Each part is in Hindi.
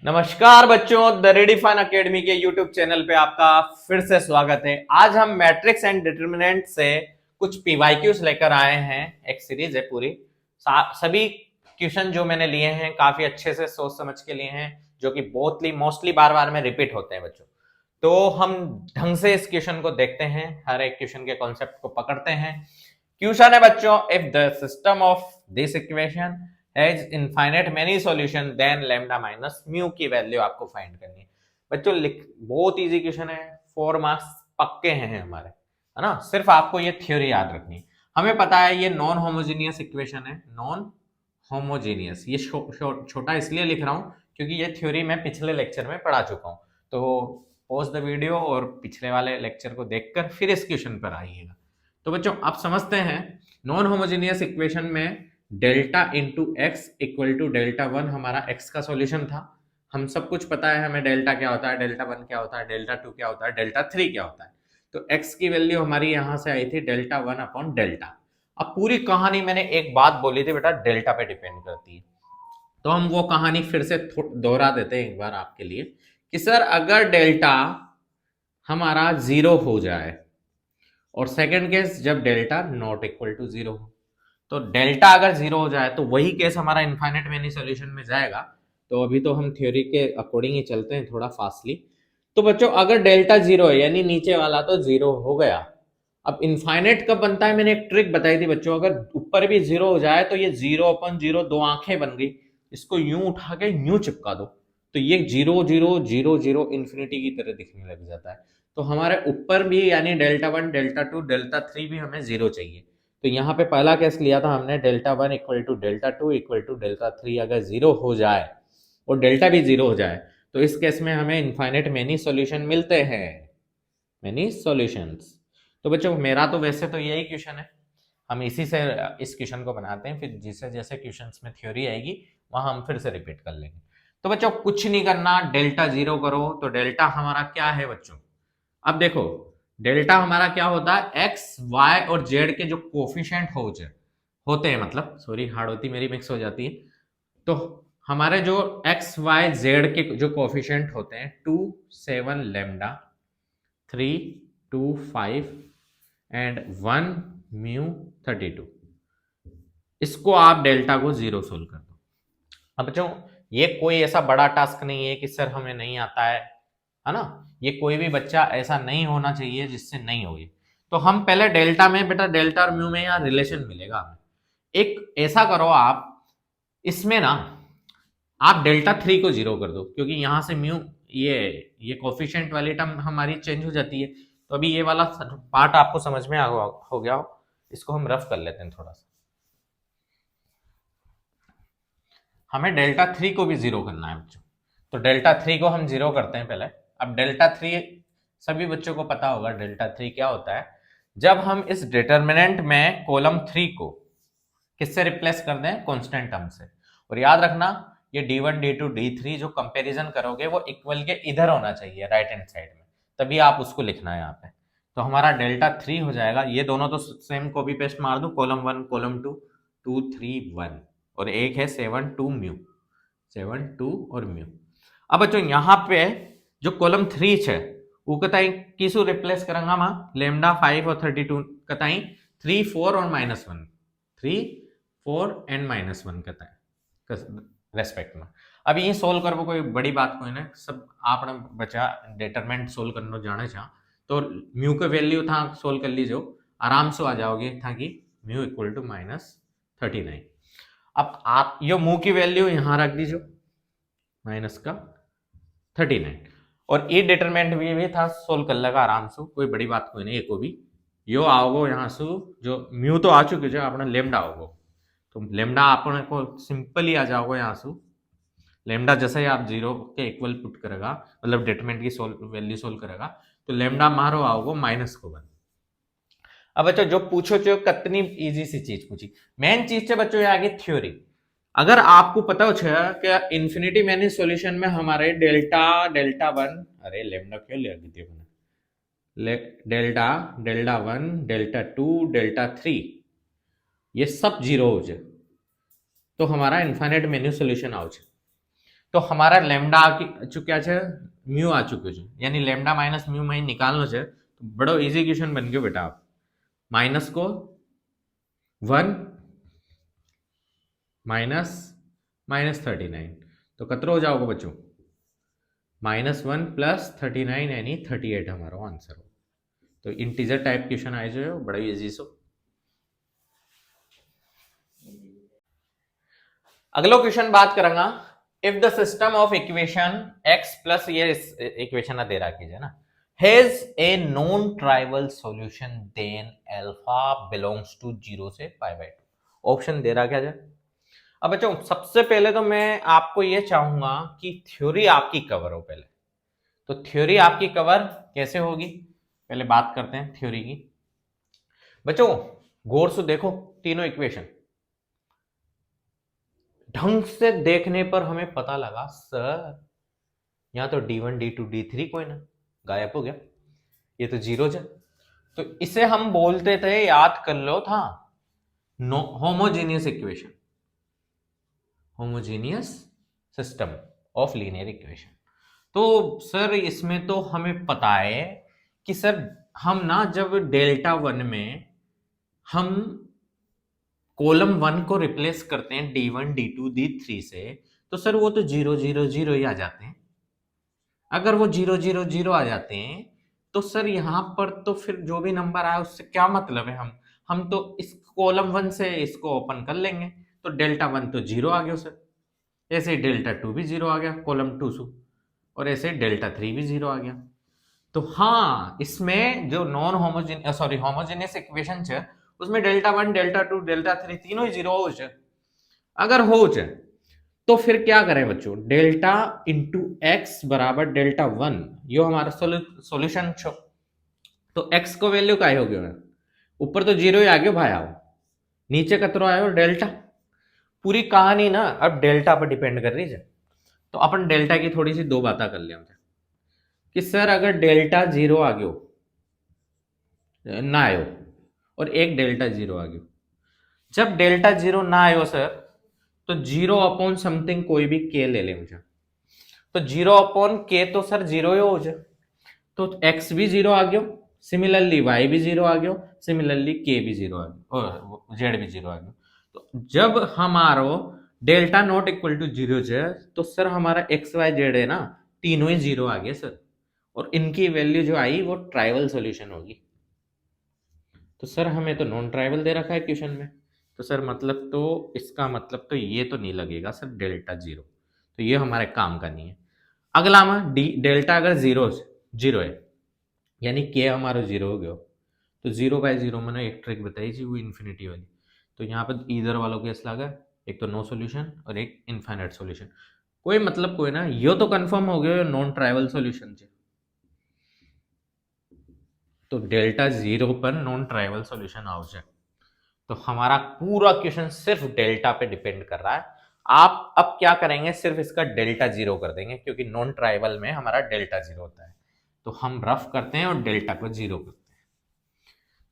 नमस्कार बच्चों, द रेडिफाइन एकेडमी के यूट्यूब चैनल पे आपका फिर से स्वागत है। आज हम मैट्रिक्स एंड डिटरमिनेंट से कुछ पीवाईक्यूज लेकर आए हैं। एक सीरीज है पूरी, सभी क्वेश्चन जो मैंने लिए हैं काफी अच्छे से सोच समझ के लिए हैं, जो कि बहुत मोस्टली बार बार में रिपीट होते हैं बच्चों। तो हम ढंग से इस क्वेश्चन को देखते हैं, हर एक क्वेश्चन के कॉन्सेप्ट को पकड़ते हैं। क्वेश्चन है बच्चों, if the system of this equation has infinite many solution then lambda minus mu की वैल्यू आपको फाइंड करनी है। बच्चों बहुत इजी क्वेश्चन है, 4 मार्क्स पक्के हैं हमारे, है ना। सिर्फ आपको ये थ्योरी याद रखनी है। हमें पता है ये नॉन होमोजीनियस इक्वेशन है, नॉन होमोजीनियस। ये छोटा इसलिए लिख रहा हूं क्योंकि ये थ्योरी मैं पिछले लेक्चर में पढ़ा चुका हूं। तो पॉज द वीडियो और पिछले वाले लेक्चर को देखकर फिर इस क्वेश्चन पर आइएगा। तो बच्चों आप समझते हैं, नॉन होमोजीनियस इक्वेशन में delta into x equal to delta one हमारा एक्स का सॉल्यूशन था। हम सब कुछ पता है, हमें डेल्टा क्या होता है, डेल्टा वन क्या होता है, डेल्टा टू क्या होता है, डेल्टा थ्री क्या होता है। तो एक्स की वैल्यू हमारी यहां से आई थी डेल्टा वन अपॉन डेल्टा। अब पूरी कहानी मैंने एक बात बोली थी बेटा, डेल्टा पे डिपेंड करती है। तो हम वो कहानी फिर से दोहरा देते हैं एक बार आपके लिए कि सर अगर डेल्टा हमारा जीरो हो जाए, और सेकंड केस जब delta not equal to zero हो। तो डेल्टा अगर जीरो हो जाए तो वही केस हमारा इनफाइनाइट मेनी सॉल्यूशन में जाएगा। तो अभी तो हम थ्योरी के अकॉर्डिंग ही चलते हैं थोड़ा फास्टली। तो बच्चों अगर डेल्टा जीरो है यानी नीचे वाला तो जीरो हो गया। अब इनफाइनाइट कब बनता है, मैंने एक ट्रिक बताई थी बच्चों, अगर ऊपर भी जीरो हो जाए तो ये जीरो अपन जीरो दो आंखें बन गई, इसको यूं उठा के यूं चिपका दो तो ये zero zero zero zero infinity की तरह दिखने लग जाता है। तो हमारे ऊपर भी यानी delta one delta two delta three भी हमें जीरो चाहिए। तो यहाँ पे पहला केस लिया था हमने, delta one equal to delta two equal to delta three अगर जीरो हो जाए और डेल्टा भी जीरो हो जाए तो इस केस में हमें इनफाइनाइट मेनी सॉल्यूशन मिलते हैं, मेनी सॉल्यूशंस। तो बच्चों मेरा तो वैसे तो यही क्वेश्चन है, हम इसी से इस क्वेश्चन को बनाते हैं, फिर जैसे जैसे क्वेश्चंस में थ्योरी आएगी वहां हम फिर से रिपीट कर लेंगे। तो बच्चों कुछ नहीं करना, डेल्टा जीरो करो। तो डेल्टा हमारा क्या है बच्चों, अब देखो डेल्टा हमारा क्या होता है, एक्स वाई और जेड के जो कोफिशिएंट होते हैं, मतलब सॉरी हार्ड होती मेरी मिक्स हो जाती है। तो हमारे जो एक्स वाई जेड के जो कोफिशिएंट होते हैं 2 7 लेमडा 3 2 5 एंड 1 म्यू 32, इसको आप डेल्टा को जीरो सोल्व कर दो। अब बच्चों ये कोई ऐसा बड़ा टास्क नहीं है कि सर हमें नहीं आता है ना। ये कोई भी बच्चा ऐसा नहीं होना चाहिए जिससे नहीं होगी। तो हम पहले डेल्टा में बेटा, डेल्टा और म्यू में यहाँ रिलेशन मिलेगा हमें। एक ऐसा करो आप, इसमें ना आप डेल्टा थ्री को जीरो कर दो, क्योंकि यहां से म्यू ये कोफिशिएंट वाली टर्म हमारी चेंज हो जाती है। तो अभी ये वाला पार्ट आपको समझ में हो गया हो, इसको हम रफ कर लेते हैं थोड़ा सा। हमें डेल्टा थ्री को भी जीरो करना है बच्चों। तो डेल्टा थ्री को हम जीरो करते हैं पहले। अब डेल्टा थ्री सभी बच्चों को पता होगा डेल्टा थ्री क्या होता है। जब हम इस डिटर्मिनेंट में कॉलम थ्री को किससे रिप्लेस कर दें, कांस्टेंट टर्म से। और याद रखना ये d1 d2 d3 जो कंपैरिजन करोगे वो इक्वल के इधर होना चाहिए, राइट हैंड साइड में, तभी आप उसको लिखना है यहाँ पे। तो हमारा डेल्टा थ्री हो जाएगा, ये दोनों तो सेम कॉपी पेस्ट मार दूं, कॉलम वन कॉलम टू 2 3 1 और एक है 7 2 म्यू, 7 2 और म्यू। अब बच्चों यहाँ पे जो कॉलम थ्री है वो कताई किसु रिप्लेस करेंगे मां, लेमडा 5 और 32 कताई 3 4 और -1, 3 4 एंड -1 कताई रेस्पेक्ट में। अब ये सोल्व करबो कोई बड़ी बात कोई ना, सब आपने बचा डिटरमिनेंट सोल्व करनो जाने छा। तो म्यू के वैल्यू था सोल्व कर लीजिए, आराम से आ जाओगे था कि म्यू इक्वल टू -39। अब आप यो म्यू की वैल्यू यहां रख दीजिए माइनस का 39, और ये डिटरमिनेंट भी था सोल्व कर लेगा आराम से, कोई बड़ी बात कोई नहीं। को भी यो आओगो यहाँ से, जो म्यू तो आ चुके जो अपने लेमडा आओगो, तो लेमडा अपने को सिंपली आ जाओगे यहाँ से। लेमडा जैसे ही आप जीरो के इक्वल पुट करेगा, मतलब डिटरमिनेंट की वैल्यू सोल्व करेगा, तो लेमडा मारो आओगो -1। अब बच्चों जो पूछो जो कितनी इजी सी चीज पूछी, मेन चीज है बच्चों आगे थ्योरी। अगर आपको पता हो कि इन्फिनिटी मेनी सॉल्यूशन में हमारे डेल्टा वन, अरे लेमडा क्यों ले दी अपने, delta delta one delta two delta three ये सब जीरो हो जाए तो हमारा इन्फाइनाइट मेन्यू सॉल्यूशन आओ। तो हमारा लेमडा आ चुक्या है, म्यू आ चुक्यो है, यानी लेमडा माइनस म्यू में निकालनो है। तो बड़ो इजी क्वेश्चन बन गयो बेटा। आप माइनस को 1 माइनस -39, तो कतरो हो जाओगे बच्चों, -1 प्लस 39 यानी 38 हमारा आंसर हो। तो इंटीजर टाइप क्वेश्चन आए जो बड़ा इजी सो। अगला क्वेश्चन बात करेंगे, if the system of equation x plus ये इक्वेशन दे रखी है ना, has a non trivial solution then alpha belongs to 0 से π/2। ऑप्शन दे रहा क्या जाए। अब बच्चों सबसे पहले तो मैं आपको ये चाहूंगा कि थ्योरी आपकी कवर हो पहले। तो थ्योरी आपकी कवर कैसे होगी, पहले बात करते हैं थ्योरी की। बच्चों गौर से देखो तीनों इक्वेशन, ढंग से देखने पर हमें पता लगा सर यहां तो D1 D2 D3 कोई ना गायब हो गया, ये तो जीरो है। तो इसे हम बोलते थे, याद कर लो था, homogeneous equation, homogeneous system of linear equation. तो सर इसमें तो हमें पता है कि सर हम ना जब डेल्टा 1 में हम कॉलम 1 को रिप्लेस करते हैं D1 D2 D3 से, तो सर वो तो 0 0 0 ही आ जाते हैं। अगर वो 0 0 0 आ जाते हैं तो सर यहां पर तो फिर जो भी नंबर आया उससे क्या मतलब है, हम तो इस कॉलम 1 से इसको ओपन कर लेंगे, तो डेल्टा 1 तो 0 आ गया सर, ऐसे ही डेल्टा 2 भी 0 आ गया कॉलम 2 से, और ऐसे डेल्टा 3 भी 0 आ गया। तो हाँ, इसमें जो नॉन होमोजेनियस होमोजेनियस इक्वेशन है उसमें डेल्टा 1 डेल्टा 2 डेल्टा 3 तीनों ही 0 हो जाए। अगर हो जाए तो फिर क्या करें बच्चों, डेल्टा इंटू एक्स बराबर डेल्टा 1, यो हमारा सॉल्यूशन छो। तो एक्स को वैल्यू का हो गया, ऊपर तो 0 ही आ गया भाई, आओ नीचे कतरो आयो डेल्टा। पूरी कहानी ना अब डेल्टा पर डिपेंड कर रही है। तो अपन डेल्टा की थोड़ी सी दो बातें कर लिया कि सर अगर डेल्टा 0 आ गयो ना आयो और एक डेल्टा 0 आ गयो, जब डेल्टा 0 ना आयो सर तो 0 अपॉन समथिंग कोई भी के ले ले मुझे, तो 0 अपॉन के तो सर 0 ही हो जाए, तो x भी 0 आ गयो, सिमिलरली y भी 0 आ गयो, सिमिलरली k भी 0 आ गयो और z भी 0 आ गयो। तो जब हमारो डेल्टा नॉट इक्वल टू 0 है तो सर हमारा x y z है ना, तीनों ही 0 आ गए सर, और इनकी वैल्यू जो आई वो ट्राइवल सॉल्यूशन होगी। तो सर हमें तो नॉन ट्राइवल दे रखा है क्वेश्चन में, तो सर मतलब तो इसका मतलब तो ये तो नहीं लगेगा सर डेल्टा 0, तो ये हमारे काम का नहीं है। अगला में डेल्टा अगर 0 है यानी के हमारा 0 हो गया, तो 0/0 मैंने एक ट्रिक बताई थी वो इन्फिनिटी वाली। तो यहाँ पर इधर वालों केस लगा, एक तो नो सॉल्यूशन और एक इनफाइनाइट सॉल्यूशन, कोई मतलब कोई ना, ये तो कंफर्म हो गया नॉन ट्राइवल सॉल्यूशन है। तो डेल्टा 0 पर नॉन ट्राइवल सॉल्यूशन आ जाए, तो हमारा पूरा क्वेश्चन सिर्फ डेल्टा पे डिपेंड कर रहा है। आप अब क्या करेंगे, सिर्फ इसका डेल्टा 0 कर देंगे, क्योंकि नॉन ट्राइवल में हमारा डेल्टा 0 होता है, तो हम रफ करते हैं और डेल्टा को 0 करते हैं।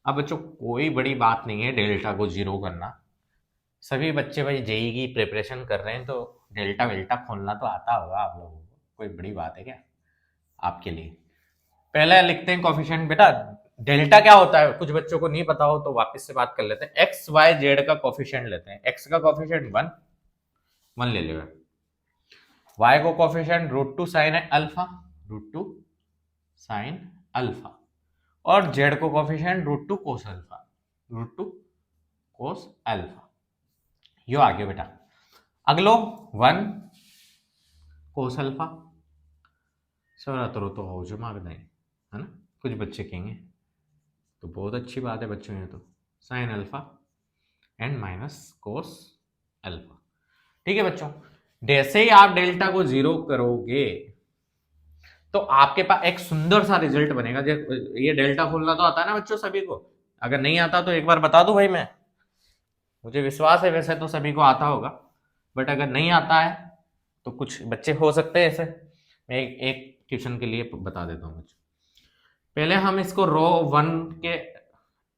अब बच्चों कोई बड़ी बात नहीं है डेल्टा को 0 करना, सभी बच्चे भाई जेई की प्रिपरेशन कर रहे हैं तो डेल्टा वेल्टा खोलना तो आता होगा आप लोगों को, कोई बड़ी बात है क्या आपके लिए। पहले लिखते हैं कोफिशिएंट बेटा, डेल्टा क्या होता है कुछ बच्चों को नहीं पता हो तो वापस से बात कर लेते हैं। एक्स वाई जेड का कोफिशिएंट लेते हैं, एक्स का कोफिशिएंट 1 ले लो, वाई को coefficient √2 sine alpha, √2 sine alpha, और जेड को coefficient √2 cos alpha, √2 cos alpha. यो आ गया बेटा। अगलो 1 कोस अल्फा, सर तो हो जो मांग दें है ना, कुछ बच्चे कहेंगे तो बहुत अच्छी बात है बच्चों, ये तो sine alpha and minus cos alpha. ठीक है बच्चों, जैसे ही आप डेल्टा को 0 करोगे तो आपके पास एक सुंदर सा रिजल्ट बनेगा। ये डेल्टा खोलना तो आता है ना बच्चों सभी को, अगर नहीं आता तो एक बार बता दो भाई, मैं मुझे विश्वास है वैसे तो सभी को आता होगा, बट अगर नहीं आता है तो कुछ बच्चे हो सकते हैं ऐसे। मैं एक ट्यूशन के लिए बता देता हूँ बच्चों। पहले हम इसको रो 1 के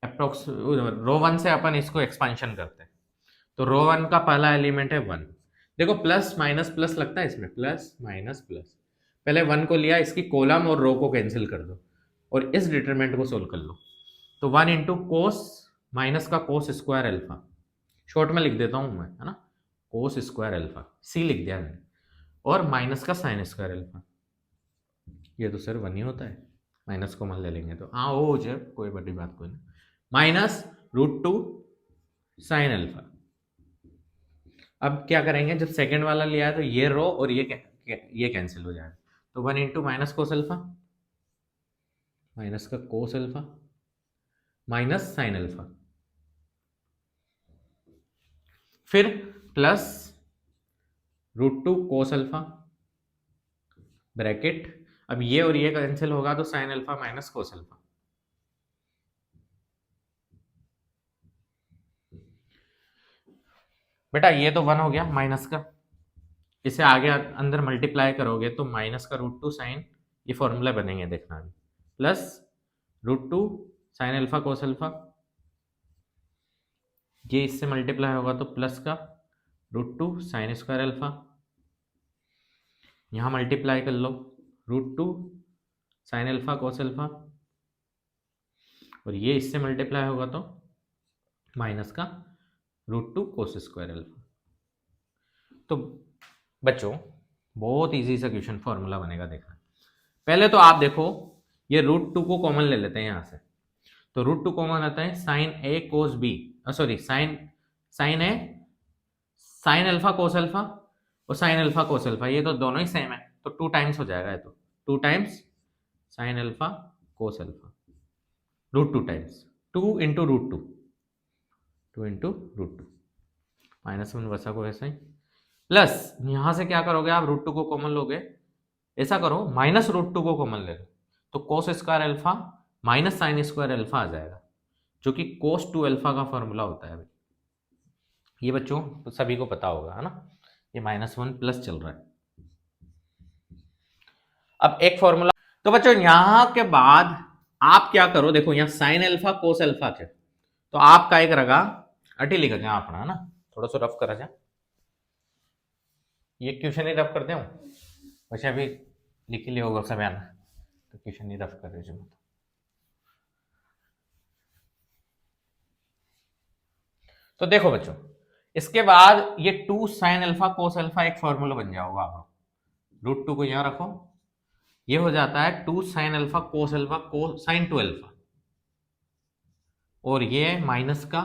अप्रोक्स, रो 1 से अपन इसको एक्सपेंशन करते हैं, तो रो 1 का पहला एलिमेंट है 1, देखो प्लस माइनस प्लस लगता है इसमें, प्लस माइनस प्लस। पहले 1 को लिया, इसकी कॉलम और रो को कैंसिल कर दो और इस डिटरमिनेंट को सोल्व कर लो। तो 1 इंटू कोस माइनस का कोस स्क्वायर अल्फा, शॉर्ट में लिख देता हूं मैं, है ना, कोस स्क्वायर अल्फा, सी लिख दिया मैंने, और माइनस का साइन स्क्वायर अल्फा। ये तो सर 1 ही होता है, माइनस को मान ले लेंगे तो हाँ वो हो जाए, कोई बड़ी बात कोई नहीं। Minus √2 sine alpha. अब क्या करेंगे, जब सेकंड वाला लिया है तो ये रो और ये कैंसिल हो जाएगा। तो 1 into minus cos alpha, minus का cos alpha minus sine alpha, फिर प्लस √2 कोस अल्फा ब्रैकेट, अब ये और ये कैंसिल होगा तो sine alpha minus cos alpha. बेटा ये तो 1 हो गया माइनस का, इसे आगे अंदर मल्टीप्लाई करोगे तो माइनस का √2 साइन, ये फॉर्मूला बनेंगे देखना अभी, plus √2 sine alpha cos alpha, ये इससे मल्टीप्लाई होगा तो प्लस का √2 साइन स्क्वायर अल्फा, यहां मल्टीप्लाई कर लो √2 साइन अल्फा कोस अल्फा, और ये इससे मल्टीप्लाई होगा तो माइनस का √2 कोस स्क्वायर अल्फा। तो बच्चों बहुत इजी सा क्वेश्चन फॉर्मूला बनेगा देखना। पहले तो आप देखो ये √2 को कॉमन ले लेते हैं यहां से, तो √2 कॉमन आता है साइन ए कोस बी, सॉरी साइन ए साइन अल्फा कोस अल्फा और साइन अल्फा कोस अल्फा, ये तो दोनों ही सेम है तो 2 टाइम्स हो जाएगा, ये तो 2 times sine alpha cos alpha, √2 times 2 into √2, 2 into √2, -1 वैसा को ऐसा ही, प्लस यहां से क्या करोगे आप, √2 को कॉमन लोगे, ऐसा करो माइनस √2 को कॉमन ले लो तो cos square alpha minus sine square alpha आ जाएगा, जो कि कोस 2 अल्फा का फॉर्मूला होता है। अभी ये बच्चों तो सभी को पता होगा, है ना, ये -1 प्लस चल रहा है। अब एक फॉर्मूला, तो बच्चों यहां के बाद आप क्या करो, देखो यहाँ साइन अल्फा कोस अल्फा थे, तो आपका एक रगा अटी लिखा जाए अपना, है ना, थोड़ा सा रफ करा जाए, ये क्वेश्चन ही रफ कर दे वैसे अभी लिख लिया होगा सब आना, तो क्वेश्चन ही रफ कर रहे जो। तो देखो बच्चों इसके बाद ये 2 साइन अल्फा कोस अल्फा एक फॉर्मूला बन जाओगा, आप √2 को यहां रखो, ये हो जाता है 2 sine alpha cos alpha sign 2 alpha, और ये माइनस का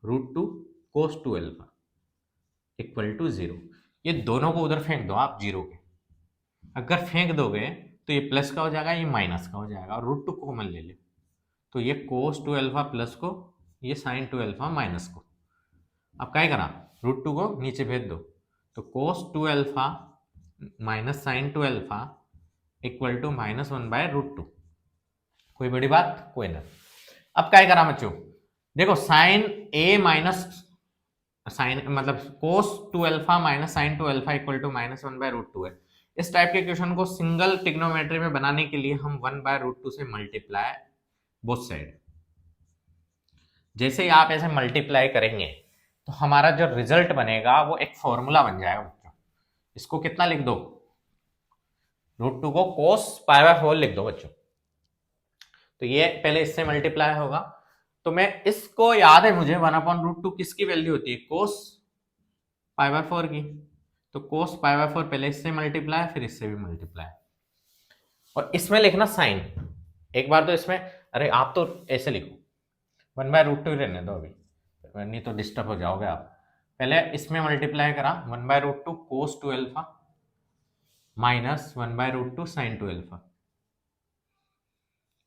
√2 कोस 2 अल्फा इक्वल टू 0। ये दोनों को उधर फेंक दो आप 0 के, अगर फेंक दोगे तो ये प्लस का हो जाएगा, ये माइनस का हो जाएगा, और √2 को कॉमन ले लो तो ये कोस 2 अल्फा प्लस को, ये साइन 2 अल्फा माइनस को, अब क्या करा, √2 को नीचे भेज दो तो cos 2 alpha minus sine 2 alpha equal to -1/√2। कोई बड़ी बात कोई ना। अब क्या करा बच्चों, देखो साइन ए माइनस साइन मतलब cos 2 alpha minus sine 2 alpha equal to -1/√2 है। इस टाइप के क्वेश्चन को सिंगल ट्रिग्नोमेट्री में बनाने के लिए हम 1/√2 से मल्टीप्लाई बोथ साइड, जैसे ही आप ऐसे मल्टीप्लाई करेंगे तो हमारा जो रिजल्ट बनेगा वो एक फॉर्मूला बन जाएगा बच्चों। इसको कितना लिख दो, √2 को cos π/4 लिख दो बच्चों, तो ये पहले इससे मल्टीप्लाई होगा, तो मैं इसको याद है मुझे 1/√2 किसकी वैल्यू होती है, cos π/4 की, तो cos π/4 पहले इससे मल्टीप्लाई फिर इससे भी मल्टीप्लाई, और इसमें लिखना साइन, एक बार तो इसमें, अरे आप तो ऐसे लिखो 1/√2 रहने दो अभी, नहीं तो डिस्टर्ब हो जाओगे आप। पहले इसमें मल्टीप्लाई करा 1/√2 cos 2 alpha minus 1/√2 sine 2 alpha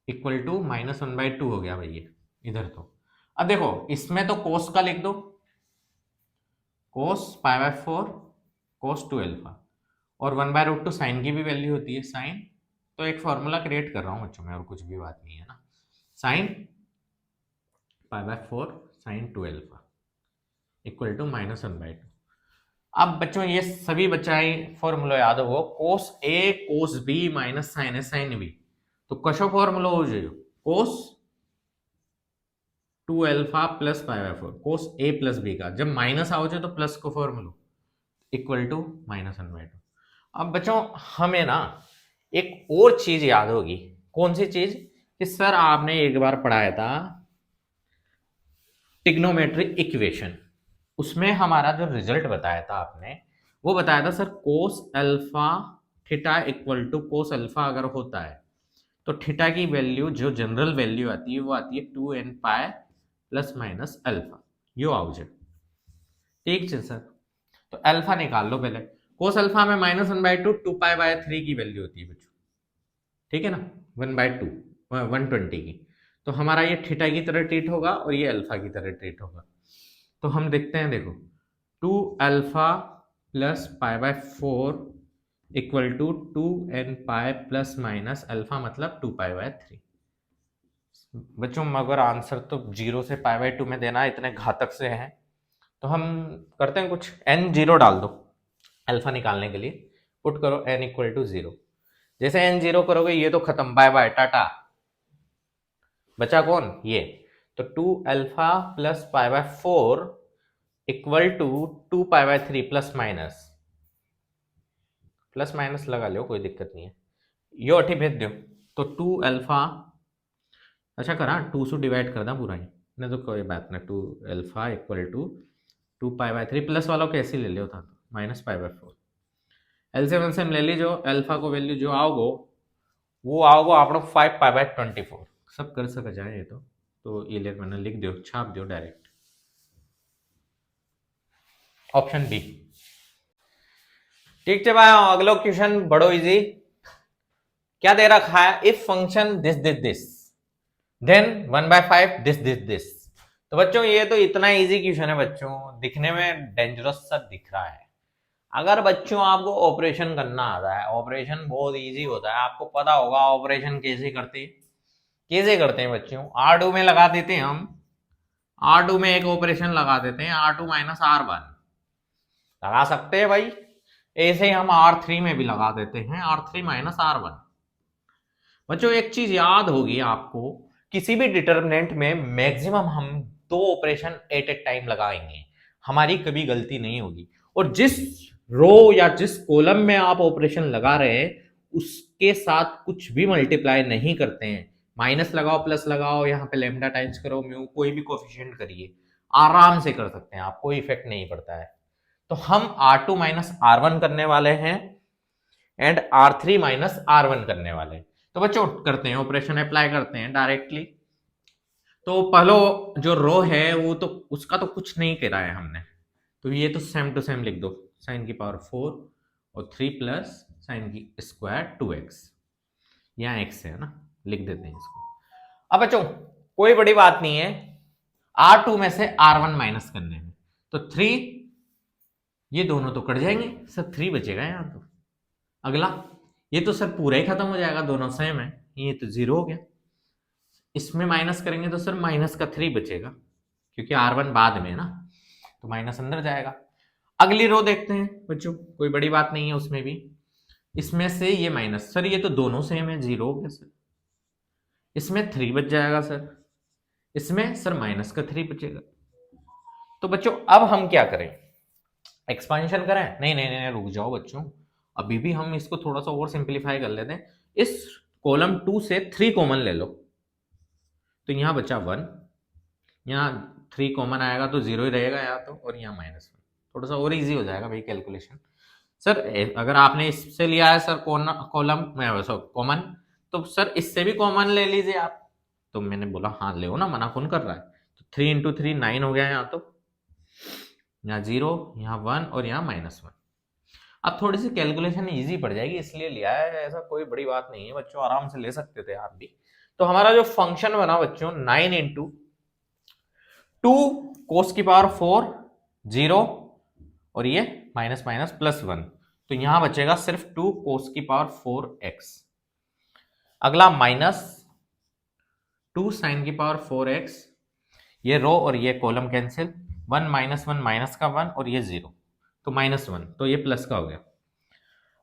equal to -1/2 हो गया भाई ये इधर। तो अब देखो इसमें तो cos का लिख दो, cos π/4 cos 2 अल्फा, और 1/√2 साइन की भी वैल्यू होती है साइन, तो एक फॉर्मूला क्रिएट कर रहा हूं बच्चों में, और कुछ भी बात नहीं है ना, sine π/4 sine 2 alpha equal to -1/2। अब बच्चों ये सभी बच्चाई फॉर्मूला याद हो, cos A cos B minus sine A sine B, तो कशो फॉर्मूला हो जाए cos 2 alpha plus π/4 cos A plus B का, जब माइनस आओ जाए तो प्लस को फॉर्मूला, इक्वल टू -1/2। अब बच्चों हमें ना एक और चीज याद होगी। कौन सी चीज? कि सर आपने एक बार पढ़ाया था ट्रिग्नोमेट्रिक इक्वेशन, उसमें हमारा जो रिजल्ट बताया था आपने, वो बताया था sir cos alpha theta equal to cos alpha अगर होता है तो थीटा की वैल्यू जो जनरल वैल्यू आती है वो आती है 2n pi plus minus alpha, यो आओ जे। ठीक है सर, तो अल्फा निकाल लो पहले। कोस अल्फा में -1/2 2 पाई/3 की वैल्यू होती है बच्चों, ठीक है ना, 1/2 120 की। तो हमारा ये थीटा की तरह ट्रीट होगा और ये अल्फा की तरह ट्रीट होगा। तो हम देखते हैं, देखो 2 alpha plus पाई/4 equal to 2n pi plus minus alpha मतलब 2 पाई/3। बच्चों मगर आंसर तो 0 से पाई/2 में देना इतने घातक से है, तो हम करते हैं कुछ, n 0 डाल दो अल्फा निकालने के लिए, पुट करो n इक्वल टू 0। जैसे n 0 करोगे ये तो खत्म, बाय बाय टाटा। बचा कौन? ये। तो 2 alpha plus पाई/4 equal to 2 pi plus minus लगा लो, कोई दिक्कत नहीं है, यो अठी भेज दो। तो 2 अल्फा, अच्छा करा 2 से डिवाइड कर दा पूरा ही, नहीं तो कोई बात ना। 2 alpha equal to 2 pi plus वालों कैसे ले लियो था, -पाई/4। एलसीएम एलसीएम ले लीजो, अल्फा को वैल्यू जो आओगो वो आओगो आप 5 पाई/24। सब कर सका जाए ये तो ये ले मैंने लिख दो, छाप दो डायरेक्ट, ऑप्शन बी। ठीक है भाई, अगला क्वेश्चन बड़ो इजी। क्या दे रखा है? If function this this this then 1/5 this this this. तो बच्चों ये तो इतना इजी क्वेश्चन है बच्चों, दिखने में डेंजरस सा दिख रहा है। अगर बच्चों आपको ऑपरेशन करना आता है, ऑपरेशन बहुत इजी होता है, आपको पता होगा ऑपरेशन कैसे करते हैं बच्चों। R2 में लगा देते हैं हम, R2 में एक ऑपरेशन लगा देते हैं, R2 माइनस R1 लगा सकते हैं भाई। ऐसे ही हम R3 में भी लगा देते हैं, R3 माइनस R1। बच्चों एक चीज याद होगी आपको, किसी भी डिटर्मिनेंट में मैक्सिमम हम 2 ऑपरेशन एट ए टाइम लगाएंगे, हमारी कभी गलती नहीं होगी। और जिस रो या जिस कॉलम में आप ऑपरेशन लगा रहे हैं उसके साथ कुछ भी मल्टीप्लाई नहीं करते हैं। माइनस लगाओ, प्लस लगाओ, यहाँ पे लैम्डा टाइम्स करो, म्यू, कोई भी कोफिशिएंट करिए, आराम से कर सकते हैं आप, कोई इफेक्ट नहीं पड़ता है। तो हम R2 माइनस R1 करने वाले हैं एंड R3 माइनस R1 करने वाले हैं। तो बच्चों करते हैं, ऑपरेशन अप्लाई करते हैं डायरेक्टली। तो पहलो जो रो है वो तो उसका तो कुछ नहीं करा है हमने, तो ये तो सेम टू सेम लिख दो, साइन की पावर 4 और 3 प्लस साइन की स्क्वायर 2x, यहाँ x है ना, लिख देते हैं इसको। अब बच्चों कोई बड़ी बात नहीं है, R2 में से R1 माइनस करने में, तो 3, ये दोनों तो कट जाएंगे सर, 3 बचेगा यहाँ। तो अगला ये तो सर पूरा ही खत्म हो जाएगा, दोनों सेम है, ये तो 0 हो गया। इसमें माइनस करेंगे तो सर माइनस का 3 बचेगा, क्योंकि R1 बाद में है ना, तो माइनस अंदर जाएगा। अगली रो देखते हैं बच्चों, कोई बड़ी बात नहीं है उसमें भी। इसमें से ये माइनस, सर ये तो दोनों सेम है, 0 हो गया सर। इसमें 3 बच जाएगा सर, इसमें सर माइनस का 3 बचेगा। तो बच्चों अब हम क्या करें, एक्सपांशन करें? नहीं नहीं नहीं, रुक जाओ बच्चों, अभी भी हम इसको थोड़ा सा और सिंप्लीफाई कर लेते हैं। इस कॉलम 2 से 3 कॉमन ले लो, तो यहां बचा 1, यहाँ 3 कॉमन आएगा तो 0 ही रहेगा यहाँ तो, और यहाँ -1, थोड़ा सा और इजी हो जाएगा भाई कैलकुलेशन। सर अगर आपने इससे लिया है सर कॉलम कॉमन, तो सर इससे भी कॉमन ले लीजिए आप। तो मैंने बोला हाँ ले ना, मना कौन कर रहा है। तो 3 इंटू 3 9 हो गया यहाँ, तो यहाँ 0, यहाँ 1 और यहाँ -1। अब थोड़ी सी कैलकुलेशन इजी पड़ जाएगी इसलिए लिया है, ऐसा कोई बड़ी बात नहीं है बच्चों, आराम से ले सकते थे आप भी। तो हमारा जो फंक्शन बना बच्चों 9 इंटू 2 कोस की पावर 4 0 और ये माइनस माइनस +1, तो यहां बचेगा सिर्फ 2 कोस की पावर 4x। अगला -2 साइन की पावर 4x, ये रो और ये कॉलम कैंसिल, 1 -1 माइनस का 1 और ये 0, तो -1, तो ये प्लस का हो गया।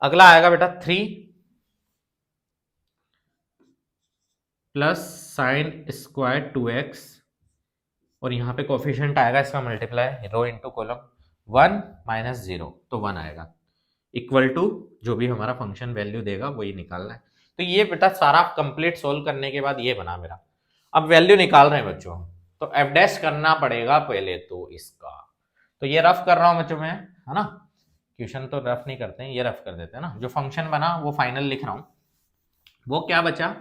अगला आएगा बेटा 3 प्लस साइन स्क्वायर 2x, और यहाँ पे कोफिशिएंट आएगा इसका multiply, rho into column, 1 minus 0 तो 1 आएगा, इक्वल टू जो भी हमारा फंक्शन वैल्यू देगा वही निकालना है। तो ये बेटा सारा कंप्लीट सोल्व करने के बाद ये बना मेरा। अब वैल्यू निकाल रहे हैं बच्चों हम, तो एफ डैश करना पड़ेगा पहले तो इसका। तो ये रफ कर रहा हूं बच्चों मैं, है ना, क्वेश्चन तो रफ नहीं करते हैं, ये रफ कर देते हैं ना। जो फंक्शन बना वो फाइनल लिख रहा हूं। वो क्या बचा,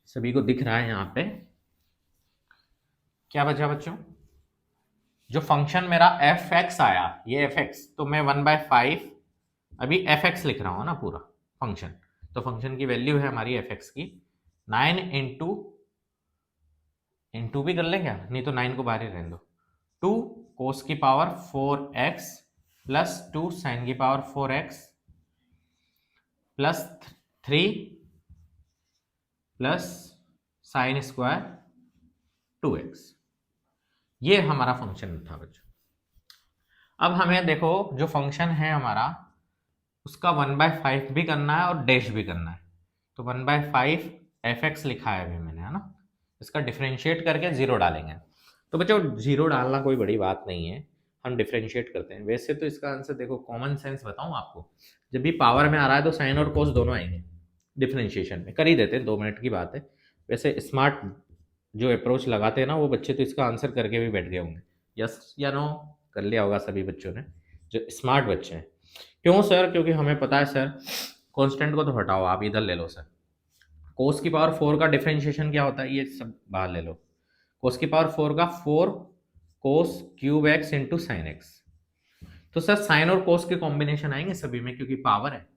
सभी को दिख रहा है यहाँ पे क्या बचा बच्चों, जो फंक्शन मेरा एफ एक्स आया, ये एफ एक्स, तो मैं 1/5 अभी एफ एक्स लिख रहा हूँ ना पूरा फंक्शन। तो फंक्शन की वैल्यू है हमारी एफ एक्स की 9 इंटू भी कर लें क्या, नहीं तो 9 को बाहर ही रहने दो, 2 कोस की पावर 4x प्लस 2 साइन की power 4x plus 3 plus sine square 2x। ये हमारा फंक्शन था बच्चों। अब हमें देखो जो फंक्शन है हमारा उसका 1/5 भी करना है और डैश भी करना है। तो 1/5 एफ एक्स लिखा है अभी मैंने, है ना, इसका डिफ्रेंशिएट करके 0 डालेंगे। तो बच्चों 0 डालना कोई बड़ी बात नहीं है, हम डिफ्रेंशिएट करते हैं। वैसे तो इसका आंसर देखो, कॉमन सेंस बताऊं आपको, जब भी पावर में आ रहा है तो साइन और कोस दोनों आएंगे, डिफ्रेंशिएशन में कर ही देते हैं, 2 मिनट की बात है। वैसे स्मार्ट जो अप्रोच लगाते हैं ना वो बच्चे तो इसका आंसर करके भी बैठ गए होंगे, यस या नो कर लिया होगा सभी बच्चों ने, जो स्मार्ट बच्चे हैं। क्यों सर, क्योंकि हमें पता है सर, कांस्टेंट को तो हटाओ, आप इधर ले लो सर, कोस की पावर 4 का डिफरेंशिएशन क्या होता है, ये सब बाहर ले लो। कोस की पावर 4 का 4 cos cube x into sine x. तो सर साइन और कोस के कॉम्बिनेशन आएंगे सभी में क्योंकि पावर है।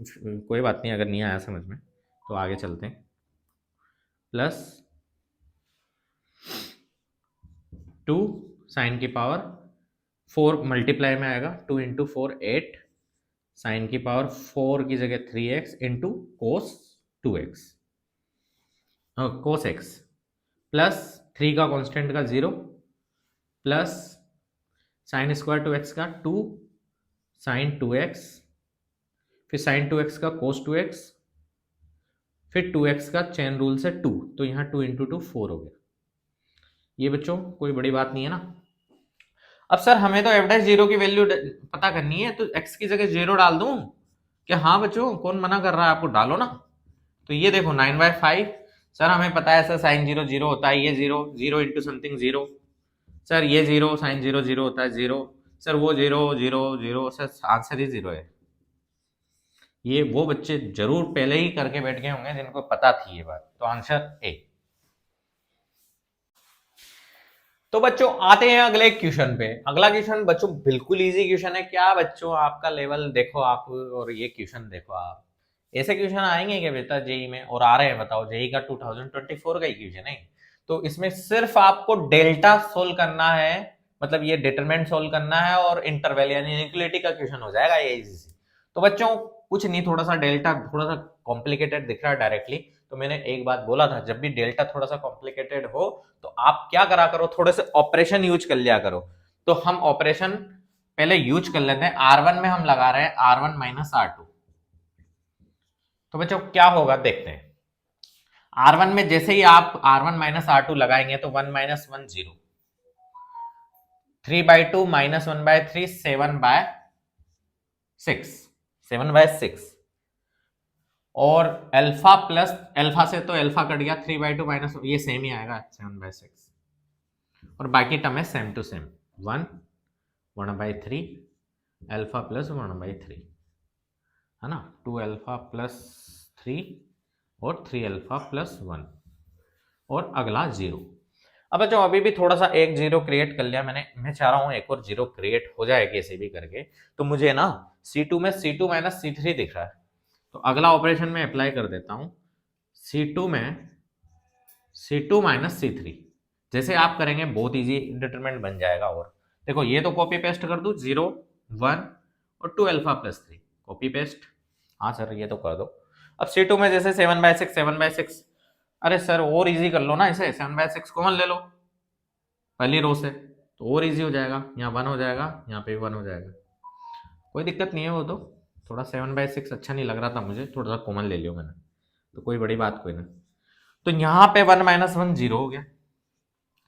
कोई बात नहीं, अगर नहीं आया समझ में तो आगे चलते हैं। प्लस 2 साइन की पावर 4 मल्टीप्लाई में आएगा, 2 इंटू 4 8, साइन की पावर 4 की जगह 3x इंटू कोस 2x, कोस x, प्लस 3 का कांस्टेंट का 0, प्लस साइन स्क्वायर 2x का 2 साइन 2x, फिर साइन 2x का कोस 2x, फिर 2x का चेन रूल से 2, तो यहाँ 2 इंटू 2 4 हो गया। ये बच्चों कोई बड़ी बात नहीं है ना। अब सर हमें तो एफ डैश 0 की वैल्यू पता करनी है, तो x की जगह 0 डाल दूं क्या? हाँ बच्चों, कौन मना कर रहा है आपको, डालो ना। तो ये देखो 9/5, सर हमें पता है सर साइन 0 0 होता है, ये 0 0 इंटू समथिंग 0, सर ये 0 साइन 0 0 होता है 0, सर वो 0 0 0, सर आंसर ही 0 है। ये वो बच्चे जरूर पहले ही करके बैठ गए होंगे जिनको पता थी ये बात, तो आंसर ए। तो बच्चों आते हैं अगले क्वेश्चन पे। अगला क्वेश्चन बच्चों बिल्कुल इजी क्वेश्चन है, क्या बच्चों आपका लेवल देखो आप, और ये क्वेश्चन देखो आप, ऐसे क्वेश्चन आएंगे क्या बेटा जेई में, और आ रहे हैं बताओ, जेई का 2024 का ही क्वेश्चन है। तो इसमें सिर्फ आपको डेल्टा सोल्व करना है, मतलब ये डिटरमिनेंट सोल्व करना है, और इंटरवल यानी इनइक्वालिटी का क्वेश्चन हो जाएगा ये इजी से। तो बच्चों कुछ नहीं, थोड़ा सा डेल्टा थोड़ा सा कॉम्प्लिकेटेड दिख रहा है डायरेक्टली, तो मैंने एक बात बोला था, जब भी डेल्टा थोड़ा सा कॉम्प्लिकेटेड हो तो आप क्या करा करो, थोड़े से ऑपरेशन यूज कर लिया करो। तो हम ऑपरेशन पहले यूज कर लेते हैं। R1 में हम लगा रहे हैं R1 माइनस R2। तो बच्चों क्या होगा देखते हैं। R1 में जैसे ही आप R1 माइनस R2 लगाएंगे तो 1 माइनस 1 0, 3/2 माइनस 1/3 7/6, 7/6, और अल्फा प्लस अल्फा से तो अल्फा कट गया, 3/2 माइनस ये सेम ही आएगा 7/6, और बाकी टर्म है same to same, 1 1/3 alpha plus 1/3, है ना, 2 अल्फा प्लस 3 और 3 अल्फा प्लस 1, और अगला 0। अब जो अभी भी थोड़ा सा एक 0 क्रिएट कर लिया मैंने, मैं चाह रहा हूं एक और 0 क्रिएट हो जाए कैसे भी करके। तो मुझे ना C2 में C2 माइनस C3 दिख रहा है, तो अगला ऑपरेशन में अप्लाई कर देता हूं, C2 में C2 माइनस C3, जैसे आप करेंगे बहुत इजी डिटरमिनेंट बन जाएगा। और देखो ये तो कॉपी पेस्ट कर दूं, 0 1 और 2 अल्फा प्लस 3, कॉपी पेस्ट, हाँ सर ये तो कर दो। अब C2 में जैसे 7/6 7/6, अरे सर और इजी कर लो ना इसे, 7/6 कॉमन ले लो पहली रो से, तो और इजी हो जाएगा, यहाँ 1 हो जाएगा, यहाँ पे 1 हो जाएगा, कोई दिक्कत नहीं है। वो तो थोड़ा 7/6 अच्छा नहीं लग रहा था मुझे, थोड़ा सा कॉमन ले लियो मैंने, तो कोई बड़ी बात कोई ना। तो यहाँ पे 1 माइनस 1 0 हो गया।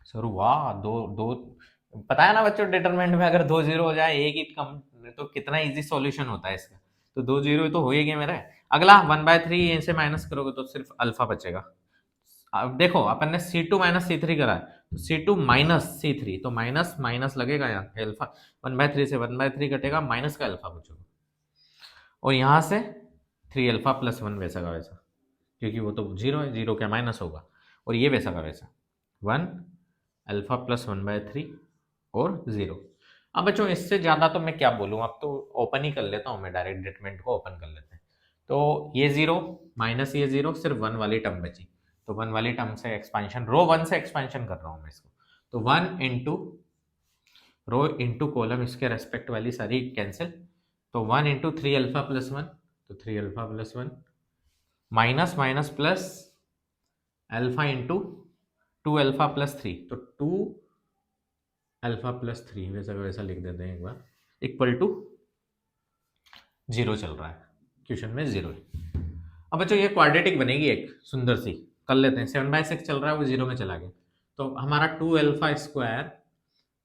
सर वाह, दो दो पता है ना बच्चों, डिटरमिनेंट में अगर 2 जीरो हो जाए एक ही कम, तो कितना इजी सॉल्यूशन होता है इसका। तो 2 जीरो तो हो ही गया मेरा। अगला 1/3 इनसे माइनस करोगे तो सिर्फ अल्फा बचेगा। अब देखो अपन ने C2 माइनस C3 करा है, तो C2 माइनस C3, तो माइनस माइनस लगेगा यहाँ, अल्फा 1/3 से 1/3 कटेगा, माइनस का अल्फा बचेगा। और यहाँ से 3 अल्फा प्लस 1 वैसा का वैसा, क्योंकि वो तो जीरो है, जीरो क्या माइनस होगा। और ये वैसा का वैसा 1 अल्फा प्लस 1/3 और 0। अब बच्चों इससे ज़्यादा तो मैं क्या बोलूँ, अब तो ओपन ही कर लेता हूँ मैं, डायरेक्ट डिटरमिनेंट को ओपन कर लेते हैं। तो ये 0 माइनस ये 0, सिर्फ 1 वाली टर्म बची। तो 1 वाली टर्म से एक्सपांशन, रो 1 से एक्सपांशन कर रहा हूँ मैं इसको। तो 1 इंटू रो इंटू कॉलम, इसके रेस्पेक्ट वाली सारी कैंसिल। तो 1 इंटू 3 अल्फा प्लस 1, तो 3 alpha plus 1 minus minus plus alpha into 2 alpha plus 3, तो 2 अल्फा प्लस 3 वैसा वैसा लिख देते हैं एक बार, इक्वल टू 0 चल रहा है, क्वेश्चन में 0 है। अब बच्चों ये क्वाड्रेटिक बनेगी एक सुंदर सी, कर लेते हैं। 7/6 चल रहा है, वो 0 में चला गया, तो हमारा 2 alpha square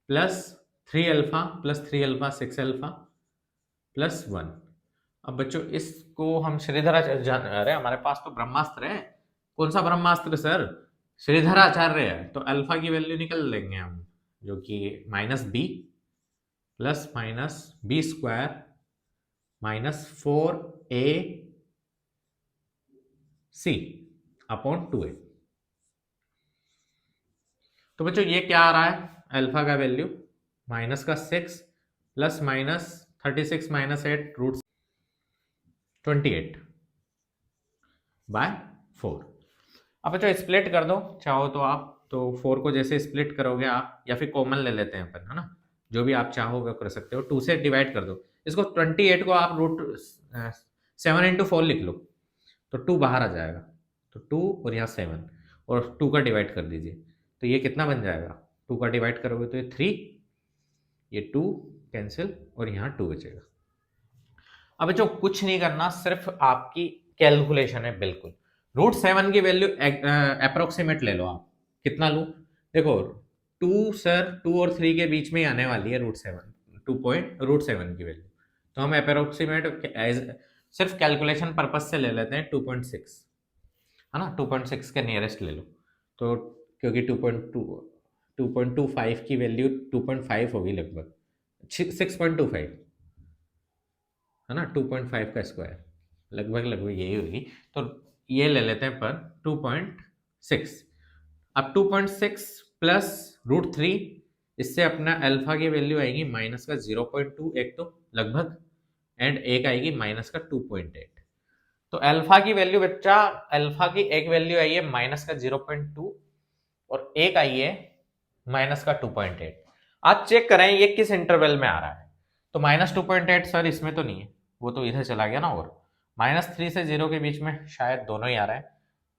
plus 3 alpha plus 3 alpha 6 alpha plus 1। अब बच्चों इसको हम श्रीधराचार्य, अरे हमारे पास तो ब्रह्मास्त्र है। कौन सा ब्रह्मास्त्र सर? श्रीधराचार्य है। तो अल्फा की वैल्यू निकल लेंगे हम, जो कि -b plus minus B square minus 4ac upon 2a। तो बच्चों ये क्या आ रहा है, अल्फा का वैल्यू माइनस का 6 प्लस माइनस 36 माइनस 8 रूट 28/4। अब बच्चों स्प्लिट कर दो चाहो तो आप, तो 4 को जैसे स्प्लिट करोगे आप, या फिर कॉमन ले लेते हैं अपन, है ना, जो भी आप चाहोगे कर सकते हो। 2 से डिवाइड कर दो इसको, 28 को आप रूट 7 इंटू 4 लिख लो, तो 2 बाहर आ जाएगा, तो 2 और यहाँ 7, और 2 का डिवाइड कर दीजिए, तो ये कितना बन जाएगा, 2 का डिवाइड करोगे तो ये 3, ये 2 कैंसिल, और यहाँ 2 बचेगा। अब जो कुछ नहीं करना, सिर्फ आपकी कैलकुलेशन है बिल्कुल। रूट 7 की वैल्यू अप्रोक्सीमेट ले लो आप, कितना लूँ देखो, 2 सर 2 और 3 के बीच में ही आने वाली है रूट 7, रूट 7 की वैल्यू। तो हम अप्रोक्सीमेट सिर्फ कैलकुलेशन पर्पज से ले लेते हैं 2.6, है ना, 2.6 के नियरेस्ट ले लो। तो क्योंकि 2.25 की वैल्यू 2.5 होगी लगभग, 6.25, है ना, 2.5 का स्क्वायर लगभग लगभग यही होगी। तो ये ले लेते हैं पर 2.6। अब 2.6 प्लस रूट 3, इससे अपना अल्फा की वैल्यू आएगी माइनस का 0.2 एक तो लगभग, एंड एक आएगी माइनस का 2.8। तो अल्फा की वैल्यू बच्चा, अल्फा की एक वैल्यू आई है माइनस का 0.2 और एक आई है माइनस का 2.8। आज चेक करें ये किस इंटरवल में आ रहा है। तो -2.8 सर इसमें तो नहीं है, वो तो इधर चला गया ना, और -3 से 0 के बीच में शायद दोनों ही आ रहा है,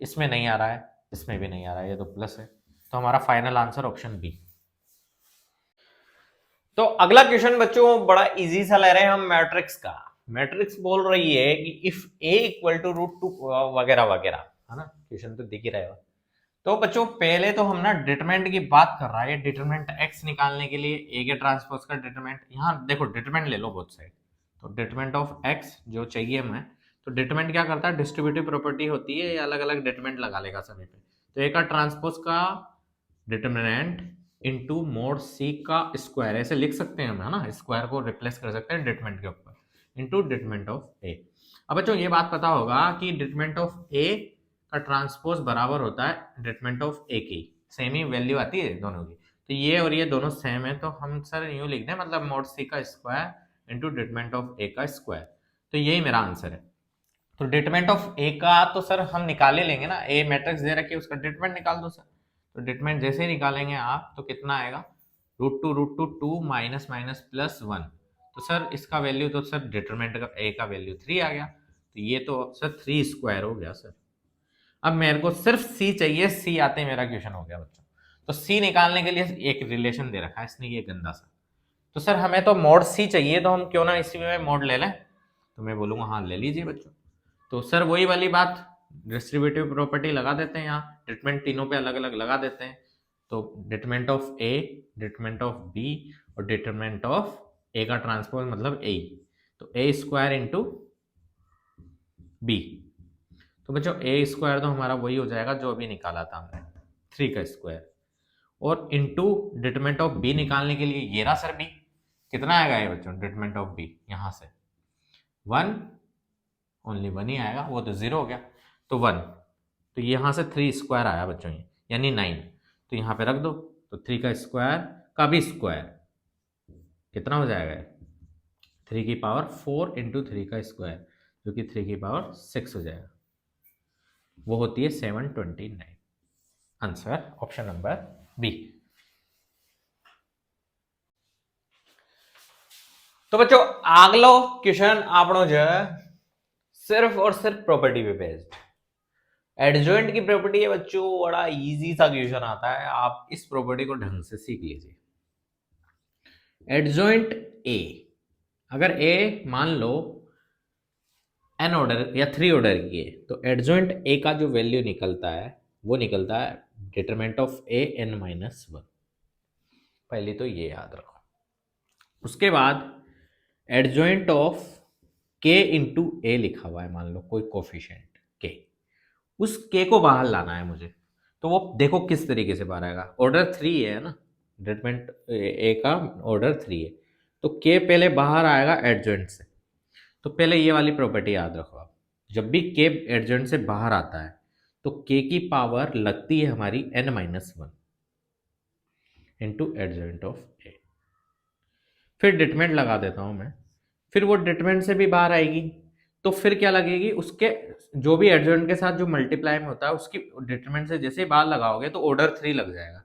इसमें नहीं आ रहा है, इसमें भी नहीं आ रहा है, ये तो प्लस है। तो हमारा फाइनल आंसर ऑप्शन बी। तो अगला क्वेश्चन बच्चों बड़ा इजी सा ले रहे हैं हम मैट्रिक्स का। मैट्रिक्स बोल रही है कि इफ a इक्वल टू √2 वगैरह वगैरह, है ना, क्वेश्चन तो दिख ही रहेगा। तो बच्चों पहले तो हम ना डिटरमिनेंट की बात कर रहा है, डिटरमिनेंट x निकालने के लिए a के ट्रांसपोज का डिटरमिनेंट, यहाँ देखो डिटरमिनेंट ले लो बोथ साइड। तो डिटरमिनेंट ऑफ x जो चाहिए हमें, तो डिटरमिनेंट क्या करता है, डिस्ट्रीब्यूटिव प्रॉपर्टी होती है, अलग अलग डिटरमिनेंट लगा लेगा सभी पे। तो a का ट्रांसपोज का डिटरमिनेंट इंटू मोड c का स्क्वायर, ऐसे लिख सकते हैं हम, है ना, स्क्वायर को रिप्लेस कर सकते हैं डिटरमिनेंट के ऊपर, इंटू डिटरमिनेंट ऑफ a। अब बच्चों ये बात पता होगा कि डिटरमिनेंट ऑफ a का ट्रांसपोज बराबर होता है डिटरमिनेंट ऑफ a की, सेम ही वैल्यू आती है दोनों की। तो ये और ये दोनों सेम है, तो हम सर यूं लिख दें, मतलब मोड c का square into determinant of a का स्क्वायर। तो यही मेरा आंसर है। तो डिटरमिनेंट ऑफ a का तो सर हम निकाल ही लेंगे ना, a मैट्रिक्स दे रखी है, उसका डिटरमिनेंट निकाल दो सर। तो डिटरमिनेंट जैसे ही निकालेंगे आप, तो कितना आएगा, √2 माइनस माइनस प्लस 1। तो सर इसका वैल्यू तो सर डिटरमिनेंट का a का वैल्यू 3 आ गया, तो ये तो सर 3 स्क्वायर हो गया सर। अब मेरे को सिर्फ c चाहिए, c आते ही मेरा क्वेश्चन हो गया बच्चों। तो c निकालने के लिए एक रिलेशन दे रखा है इसने, ये गंदा सा। तो सर हमें तो मोड c चाहिए, तो हम क्यों ना इसी में मोड ले लें। तो मैं बोलूँगा हाँ ले लीजिए बच्चों। तो सर वही वाली बात, डिस्ट्रीब्यूटिव प्रॉपर्टी लगा देते हैं, यहाँ ट्रीटमेंट तीनों पे अलग अलग लगा देते हैं। तो determinant of A, determinant of B और डिटरमिनेंट ऑफ ए का ट्रांसपोज मतलब ए, तो ए स्क्वायर इंटू बी। तो बच्चों ए स्क्वायर तो हमारा वही हो जाएगा जो अभी निकाला था हमने, 3 का स्क्वायर, और इंटू डिटरमिनेंट ऑफ बी निकालने के लिए ये रहा सर बी, कितना आएगा ये बच्चों डिटरमिनेंट ऑफ बी, यहाँ से 1, ओनली 1 ही आएगा, वो तो 0 हो गया, तो 1, तो यहाँ से 3 स्क्वायर आया बच्चों ये, यानी 9, तो यहाँ पे रख दो, तो 3 का स्क्वायर का भी स्क्वायर कितना हो जाएगा, 3 की पावर 4 इंटू 3 का स्क्वायर, जो कि 3 की पावर 6 हो जाएगा, वो होती है 729। Answer option number B. तो बच्चों आगलो क्वेश्चन आपनो जो सिर्फ और सिर्फ प्रॉपर्टी पे बेस्ड, एडजॉइंट की प्रॉपर्टी है बच्चों, बड़ा इजी सा क्वेश्चन आता है, आप इस प्रॉपर्टी को ढंग से सीख लीजिए। एडजॉइंट ए, अगर ए मान लो n ऑर्डर या 3 ऑर्डर की है, तो एडजॉइंट ए का जो वैल्यू निकलता है वो निकलता है डिटरमिनेंट ऑफ ए n-1। पहले तो ये याद रखो। उसके बाद एडजॉइंट ऑफ के इंटू ए लिखा हुआ है, मान लो कोई कोफिशिएंट के, उस के को बाहर लाना है मुझे, तो वो देखो किस तरीके से बाहर आएगा, ऑर्डर 3 है ना, डिटरमिनेंट ए का ऑर्डर 3 है, तो के पहले बाहर आएगा एडजॉइंट से, तो पहले ये वाली प्रॉपर्टी याद रखो आप, जब भी के एडजॉइंट से बाहर आता है तो के की पावर लगती है हमारी n-1 इंटू एडजॉइंट ऑफ ए, फिर डिटरमिनेंट लगा देता हूं मैं, फिर वो डिटरमिनेंट से भी बाहर आएगी, तो फिर क्या लगेगी, उसके जो भी एडजॉइंट के साथ जो मल्टीप्लाई में होता है उसकी डिटरमिनेंट से जैसे ही बाहर लगाओगे तो ऑर्डर 3 लग जाएगा,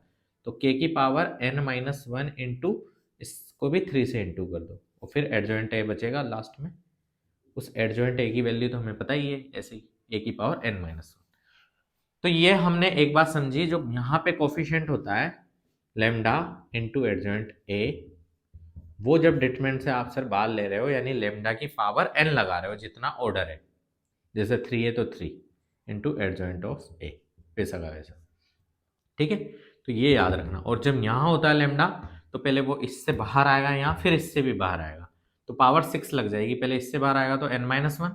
तो के की पावर n-1 इंटू इसको भी 3 से इंटू कर दो, और फिर एडजॉइंट ए बचेगा लास्ट में, उस एडजॉइंट ए की वैल्यू तो हमें पता ही है, ऐसे ही ए की पावर n-1। तो ये हमने एक बात समझी, जो यहाँ पे कोफिशिएंट होता है लेमडा इंटू एडजॉइंट ए, वो जब डिटरमिनेंट से आप सर बाहर ले रहे हो, यानी लेमडा की पावर n लगा रहे हो जितना ऑर्डर है, जैसे 3 है तो 3 इंटू एडजॉइंट ऑफ ए, वैसा का वैसा, ठीक है। तो ये याद रखना, और जब यहाँ होता है लेमडा तो पहले वो इससे बाहर आएगा यहाँ, फिर इससे भी बाहर आएगा, तो पावर 6 लग जाएगी, पहले इससे बाहर आएगा तो n-1,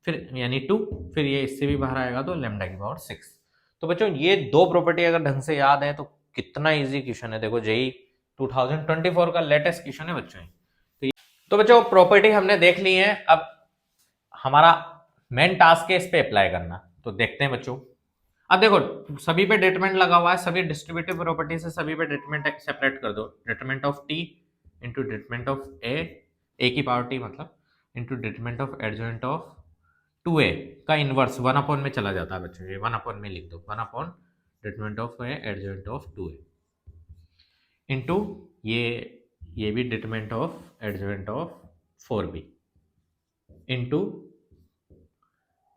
फिर यानी 2, फिर ये इससे भी बाहर आएगा तो लेमडा की पावर 6। तो बच्चों ये दो प्रॉपर्टी अगर ढंग से याद है तो कितना इजी क्वेश्चन है, देखो जेई 2024 का लेटेस्ट क्वेश्चन है बच्चों। तो बच्चों प्रॉपर्टी हमने देख ली है, अब हमारा मेन टास्क है इस पे अप्लाई करना, तो देखते हैं बच्चों। अब देखो सभी पे डिटरमिनेंट लगा हुआ है, सभी डिस्ट्रीब्यूटिव प्रॉपर्टी से सभी पे डिटरमिनेंट सेपरेट कर दो, determinant of T into determinant of A की पावर टी मतलब, into determinant of adjoint of 2a का इनवर्स 1 अपॉन में चला जाता है बच्चों, ये 1 अपॉन में लिख दो, 1 upon determinant of A adjoint of 2a into ये भी determinant of adjoint of 4b into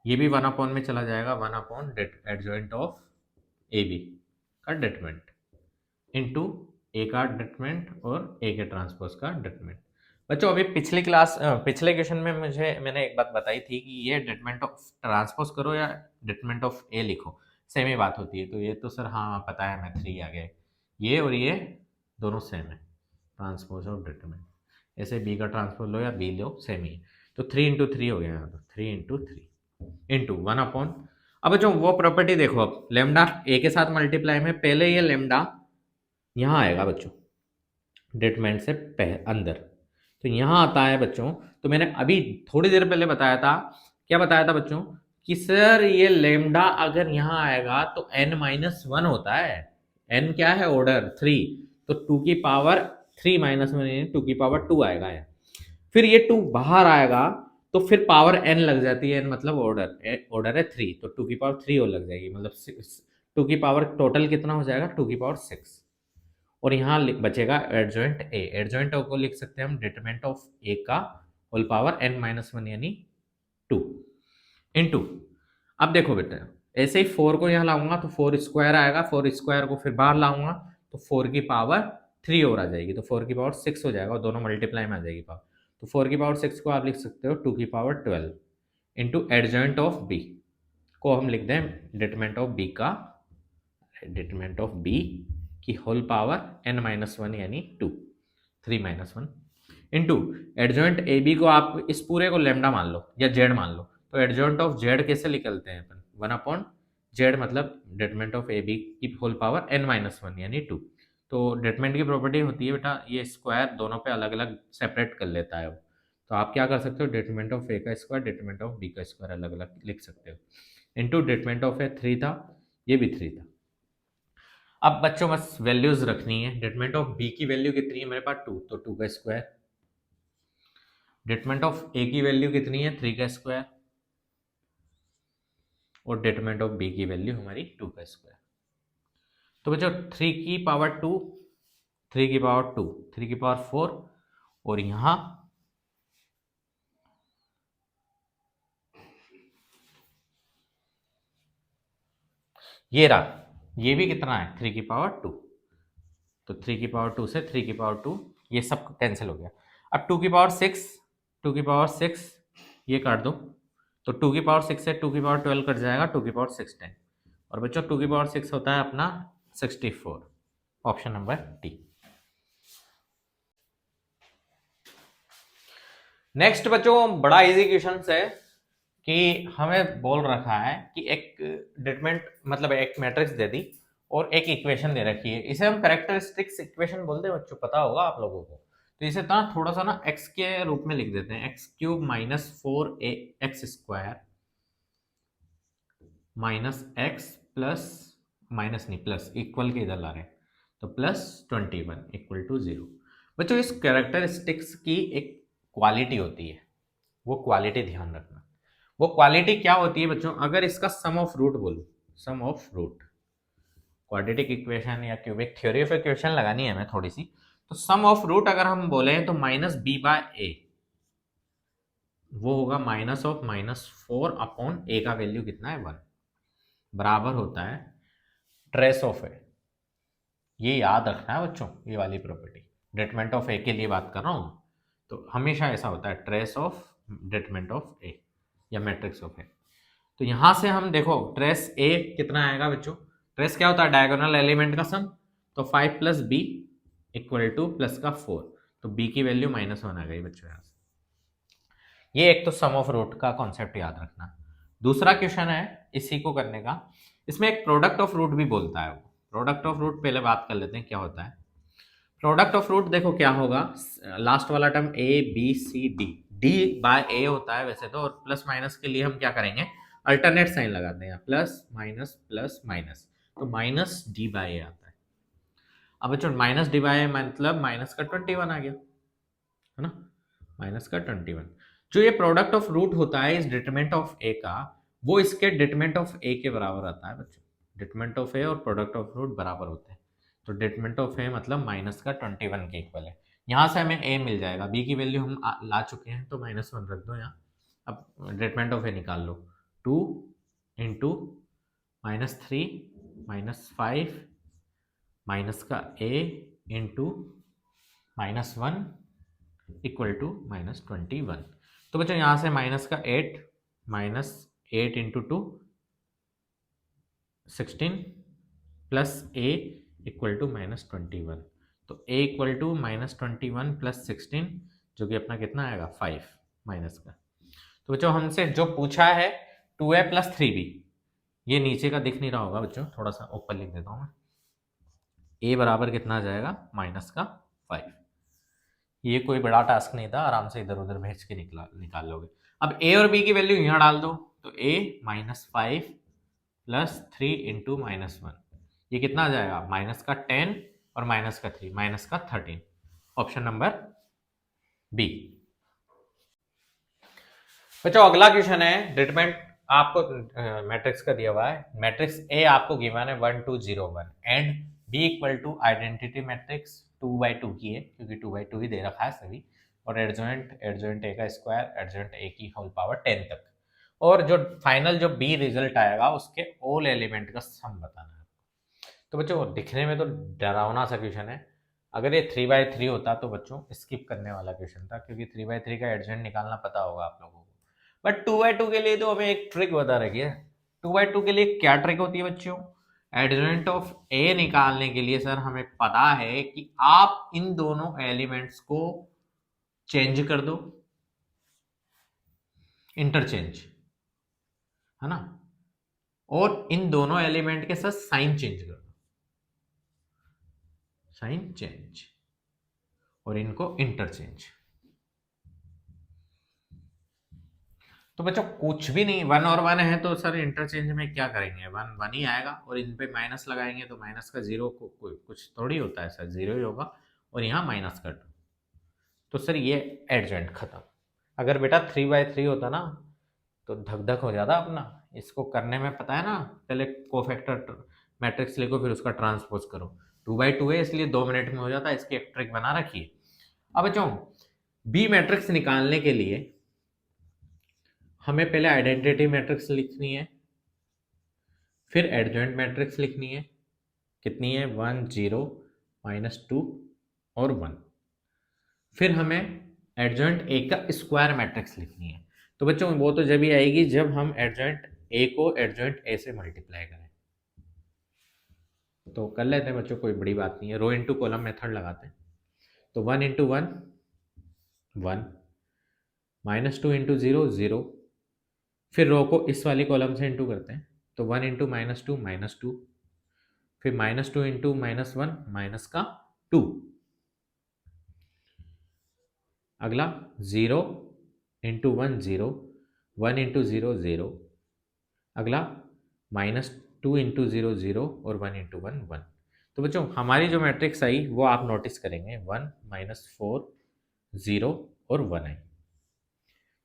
ये भी 1 अपॉन में चला जाएगा, 1 अपॉन एडजॉइंट ऑफ ए बी का डिटरमिनेंट इंटू ए का डिटरमिनेंट और ए के ट्रांसपोज का डिटरमिनेंट। बच्चों अभी पिछले क्वेश्चन में मैंने एक बात बताई थी कि ये डिटरमिनेंट ऑफ ट्रांसपोज करो या डिटरमिनेंट ऑफ ए लिखो, सेम ही बात होती है, तो ये तो सर हाँ पता है, मैं 3 आ गया, ये और ये दोनों सेम है, ट्रांसपोज और डिटरमिनेंट, ऐसे बी का ट्रांसपोज लो या बी लो सेम ही है, तो 3 इंटू 3 हो गया, तो 3 इंटू 3 इंटू 1 अपॉन, अब बच्चों वो प्रॉपर्टी देखो, अब लेमडा ए के साथ मल्टीप्लाई में पहले ये लेमडा यहाँ आएगा बच्चों डिटरमिनेंट से अंदर, तो यहाँ आता है बच्चों, तो मैंने अभी थोड़ी देर पहले बताया था, क्या बताया था बच्चों कि सर ये लेमडा अगर यहाँ आएगा तो n-1 होता है, n क्या है ऑर्डर 3, तो 2 की पावर 3-1 2 की पावर 2 आएगा है, फिर ये 2 बाहर आएगा तो फिर पावर n लग जाती है, n मतलब ऑर्डर है 3, तो 2 की पावर 3 और लग जाएगी, मतलब 2 की पावर टोटल कितना हो जाएगा 2 की पावर 6, और यहाँ बचेगा एडजॉइंट ए, एडजॉइंट को लिख सकते हैं हम डिटरमिनेंट ऑफ ए का होल पावर n-1 यानी 2 इंटू, अब देखो बेटा ऐसे ही 4 को यहाँ लाऊंगा तो 4 स्क्वायर आएगा, 4 स्क्वायर को फिर बाहर लाऊंगा तो 4 की पावर 3 और आ जाएगी, तो 4 की पावर 6 हो जाएगा, और दोनों मल्टीप्लाई में आ जाएगी पावर, तो 4 की पावर 6 को आप लिख सकते हो 2 की power 12 into adjoint of B को हम लिख दें डिटरमिनेंट ऑफ बी का, डिटरमिनेंट ऑफ बी की होल पावर n-1 यानी 2, 3-1 इंटू एडजॉइंट ए बी को आप इस पूरे को लेमडा मान लो या जेड मान लो, तो एडजॉइंट ऑफ जेड कैसे निकलते हैं अपन, 1/जेड मतलब डिटरमिनेंट ऑफ ए बी की होल पावर n-1 यानी 2। तो डिटरमिनेंट की प्रॉपर्टी होती है बेटा ये स्क्वायर दोनों पे अलग अलग सेपरेट कर लेता है वो। तो आप क्या कर सकते हो, डिटरमिनेंट ऑफ ए का स्क्वायर डिटरमिनेंट ऑफ बी का स्क्वायर अलग अलग लिख सकते हो। इंटू डिटरमिनेंट ऑफ ए 3 था, ये भी 3 था। अब बच्चों बस वैल्यूज रखनी है। डिटरमिनेंट ऑफ बी की वैल्यू कितनी है मेरे पास 2, तो 2 का स्क्वायर। डिटरमिनेंट ऑफ ए की वैल्यू कितनी है 3 का स्क्वायर, और डिटरमिनेंट ऑफ बी की वैल्यू हमारी 2 का स्क्वायर। तो बच्चों 3 की पावर 2, 3 की पावर 2, 3 की पावर 4, और यहां ये रहा, ये भी कितना है 3 की पावर 2। तो 3 की पावर 2 से 3 की पावर 2 ये सब कैंसिल हो गया। अब 2 की पावर 6, 2 की पावर 6 ये काट दो, तो 2 की पावर 6 से 2 की पावर 12 कट जाएगा, 2 की पावर 6 10, और बच्चों 2 की पावर 6 होता है अपना 64, ऑप्शन नंबर डी। नेक्स्ट बच्चों बड़ा इजी क्वेश्चन है कि हमें बोल रखा है कि एक डिटरमिनेंट मतलब एक मैट्रिक्स दे दी और एक इक्वेशन दे रखी है, इसे हम कैरेक्टरिस्टिक्स इक्वेशन बोलते हैं बच्चों, पता होगा आप लोगों को। तो इसे ना थोड़ा सा ना x के रूप में लिख देते हैं, x³ minus 4x² minus x plus minus नहीं प्लस इक्वल के इधर ला रहे हैं, तो प्लस 21 इक्वल टू 0। बच्चों इस कैरेक्टरिस्टिक्स की एक क्वालिटी होती है, वो क्वालिटी ध्यान रखना। वो क्वालिटी क्या होती है बच्चों, अगर इसका सम ऑफ रूट बोलूं, सम ऑफ रूट, क्वाड्रेटिक इक्वेशन या क्यूबिक थ्योरी ऑफ इक्वेशन लगानी है हमें थोड़ी सी, तो सम ऑफ रूट अगर हम बोले तो माइनस बी बाय ए, वो होगा माइनस ऑफ -4 अपॉन ए का वैल्यू कितना है 1, बराबर होता है ट्रेस ऑफ ए। ये याद रखना है बच्चों, ये वाली प्रॉपर्टी डिटरमिनेंट ऑफ ए के लिए बात कर रहा हूँ, तो हमेशा ऐसा होता है ट्रेस ऑफ डिटरमिनेंट ऑफ ए या मैट्रिक्स ऑफ ए। तो यहां से हम देखो ट्रेस ए कितना आएगा बच्चों, ट्रेस क्या होता है डायगोनल एलिमेंट का सम, तो 5 plus B equal to plus का 4, तो बी की वैल्यू -1 आ गई बच्चों यहाँ से। ये एक तो सम ऑफ रूट का कॉन्सेप्ट याद रखना। दूसरा क्वेश्चन है इसी को करने का, इसमें एक प्रोडक्ट ऑफ रूट भी बोलता है। वो प्रोडक्ट ऑफ रूट पहले बात कर लेते हैं क्या होता है। प्रोडक्ट ऑफ रूट देखो क्या होगा, लास्ट वाला term A B C D, D by A होता है वैसे तो, और प्लस माइनस के लिए हम क्या करेंगे अल्टरनेट साइन लगाते हैं, प्लस माइनस, तो माइनस डी बाय ए आता है। अब बच्चों माइनस डी बाय ए मतलब माइनस का 21 आ गया, है ना, माइनस का 21। जो ये प्रोडक्ट ऑफ रूट होता है इस डिटरमिनेंट ऑफ ए का, वो इसके डिटरमिनेंट ऑफ ए के बराबर आता है बच्चों। डिटरमिनेंट ऑफ ए और प्रोडक्ट ऑफ रूट बराबर होते हैं, तो डिटरमिनेंट ऑफ ए मतलब माइनस का 21 के इक्वल है। यहाँ से हमें ए मिल जाएगा, बी की वैल्यू हम ला चुके हैं तो -1 रख दो यहाँ। अब डिटरमिनेंट ऑफ ए निकाल लो, 2 इंटू -3 -5 माइनस का ए इंटू -1 इक्वल टू -21। तो बच्चों यहाँ से माइनस का 8 -8 into 2 16 plus A equal to -21, तो ए इक्वल टू -21 प्लस 16 जो कि अपना कितना आएगा 5 माइनस का। तो बच्चों हमसे जो पूछा है 2a प्लस 3b, ये नीचे का दिख नहीं रहा होगा बच्चों, थोड़ा सा ऊपर लिख देता हूँ मैं, a बराबर कितना आ जाएगा -5। ये कोई बड़ा टास्क नहीं था, आराम से इधर उधर भेज के निकाल लोगे। अब a और b की वैल्यू यहाँ डाल दो, तो a -5 प्लस 3 इंटू -1, ये कितना आ जाएगा माइनस का 10 और माइनस का 3 माइनस का 13, ऑप्शन नंबर बी। बच्चों अगला क्वेश्चन है डिटरमिनेंट आपको मैट्रिक्स का दिया हुआ है, मैट्रिक्स ए आपको गिवन है 1 2 0 1 and B equal to identity matrix 2/2 की है क्योंकि 2/2 ही दे रखा है सभी, और एडजॉइंट ए का स्क्वायर एडजॉइंट ए की होल पावर 10 तक, और जो फाइनल जो बी रिजल्ट आएगा उसके ऑल एलिमेंट का सम बताना है। तो बच्चों दिखने में तो डरावना सा क्वेश्चन है, अगर ये 3/3 होता तो बच्चों स्किप करने वाला क्वेश्चन था, क्योंकि 3/3 का एडजॉइंट निकालना पता होगा आप लोगों को। बट 2/2 के लिए तो हमें एक ट्रिक बता रखी है। 2/2 के लिए क्या ट्रिक होती है बच्चों, एडजॉइंट ऑफ ए निकालने के लिए सर हमें पता है कि आप इन दोनों एलिमेंट्स को चेंज कर दो, इंटरचेंज, है ना, और इन दोनों एलिमेंट के साथ साइन चेंज कर दो, साइन चेंज, और इनको इंटरचेंज। तो बच्चों कुछ भी नहीं, 1 और 1 है तो सर इंटरचेंज में क्या करेंगे, 1 1 ही आएगा, और इन पे माइनस लगाएंगे तो माइनस का जीरो को कुछ थोड़ी होता है सर, जीरो ही होगा, और यहाँ माइनस का 2। तो सर ये एडजॉइंट खत्म। अगर बेटा 3/3 होता ना तो धक धक हो जाता अपना। इसको करने में पता है ना, पहले कोफैक्टर मैट्रिक्स लिखो फिर उसका ट्रांसपोज करो। 2/2 है इसलिए 2 मिनट में हो जाता है, इसकी एक ट्रिक बना रखिए। अब बच्चों बी मैट्रिक्स निकालने के लिए हमें पहले आइडेंटिटी मैट्रिक्स लिखनी है, फिर एडजॉइंट मैट्रिक्स लिखनी है। कितनी है, 1 0 -2 और 1। फिर हमें एडजॉइंट ए का स्क्वायर मैट्रिक्स लिखनी है। तो बच्चों वो तो जब ही आएगी जब हम एडजॉइंट ए को एडजॉइंट ए से मल्टीप्लाई करें। तो कर लेते हैं बच्चों, कोई बड़ी बात नहीं है, रो इंटू कॉलम मेथड लगाते हैं। तो 1 × 1 1, -2 × 0 0, फिर रो को इस वाली कॉलम से इंटू करते हैं। तो 1 × -2 -2, फिर -2 × -1 माइनस का 2। अगला 0 × 1 0, 1 × 0 0। अगला -2 × 0 0 और 1 × 1 1। तो बच्चों हमारी जो मैट्रिक्स आई वो आप नोटिस करेंगे, 1 -4 0 और 1 आई।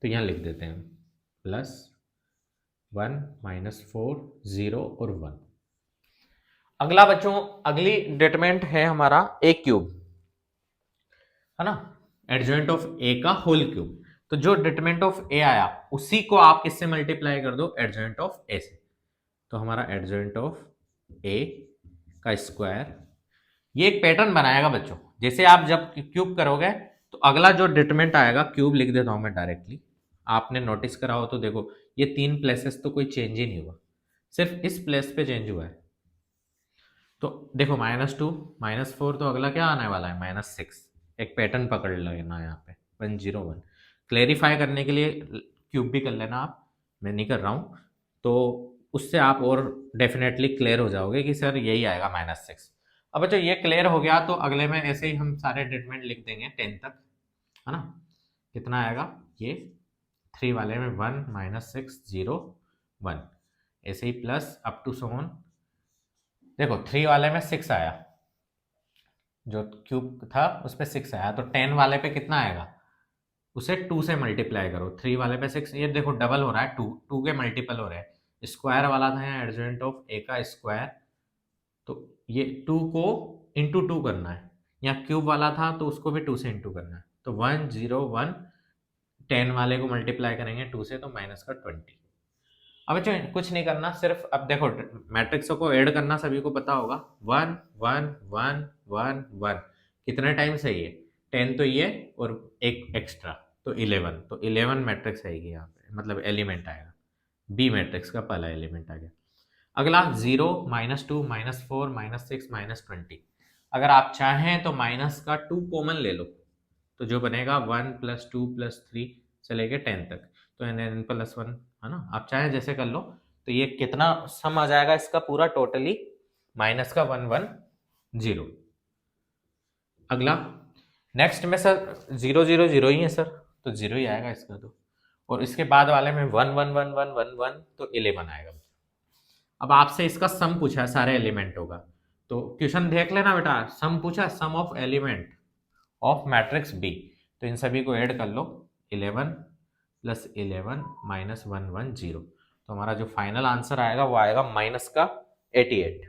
तो यहाँ लिख देते हैं +1 -4 0 और 1। अगला बच्चों अगली डिटरमिनेंट है हमारा a क्यूब, है ना, एडजॉइंट ऑफ a का होल क्यूब। तो जो डिटरमिनेंट ऑफ a आया उसी को आप किससे मल्टीप्लाई कर दो, एडजॉइंट ऑफ a से। तो हमारा एडजॉइंट ऑफ a का स्क्वायर, ये एक पैटर्न बनाएगा बच्चों। जैसे आप जब क्यूब करोगे तो अगला जो डिटरमिनेंट आएगा, क्यूब लिख देता हूं मैं डायरेक्टली, आपने नोटिस करा हो तो देखो ये 3 प्लेसेस तो कोई चेंज ही नहीं हुआ, सिर्फ इस प्लेस पे चेंज हुआ है। तो देखो -2 -4, तो अगला क्या आने वाला है, -6। एक पैटर्न पकड़ लेना यहाँ पे, 1 0 1। क्लेरिफाई करने के लिए क्यूब भी कर लेना आप, मैं नहीं कर रहा हूँ, तो उससे आप और डेफिनेटली क्लियर हो जाओगे कि सर यही आएगा -6। अब बच्चों ये क्लियर हो गया तो अगले में ऐसे ही हम सारे डिटरमिनेंट लिख देंगे 10 तक, है ना। कितना आएगा ये 3 वाले में 1 -6 0 1, ऐसे ही plus up to so on. देखो 3 वाले में 6 आया, जो क्यूब था उस पर 6 आया, तो 10 वाले पे कितना आएगा, उसे 2 से मल्टीप्लाई करो। 3 वाले पे 6, ये देखो डबल हो रहा है, 2 के मल्टीपल हो रहे हैं। स्क्वायर वाला था यहाँ एडजॉइंट ऑफ ए का स्क्वायर, तो ये 2 को इंटू 2 करना है। यहाँ क्यूब वाला था तो उसको भी 2 से इंटू करना है। तो 1 0 1, 10 वाले को मल्टीप्लाई करेंगे 2 से तो माइनस का 20। अब बच्चों कुछ नहीं करना, सिर्फ अब देखो मैट्रिक्सों को ऐड करना सभी को पता होगा, 1 1 1 1 1 कितने टाइम से ये 10 तो ये और एक एक्स्ट्रा तो 11, तो 11 मैट्रिक्स आएगी यहाँ पे, मतलब एलिमेंट आएगा, बी मैट्रिक्स का पहला एलिमेंट आ गया। अगला 0 -2 -4 -6 -20। अगर आप चाहें तो माइनस का 2 कॉमन ले लो, तो जो बनेगा 1 + 2 + 3 से लेके 10 तक, तो n + 1, है ना। आप चाहें जैसे कर लो। तो ये कितना सम आ जाएगा इसका पूरा टोटली, -1 1 0। अगला नेक्स्ट में सर 0 0 0 ही है सर, तो 0 ही आएगा इसका तो। और इसके बाद वाले में 1 1 1 1 1 1 तो 11 आएगा। अब आपसे इसका सम पूछा है सारे एलिमेंटों का, तो क्वेश्चन देख लेना बेटा, सम पूछा, sum of element of matrix B, तो इन सभी को ऐड कर लो, 11 + 11 -1 1 0। तो हमारा जो फाइनल आंसर आएगा वो आएगा माइनस का 88,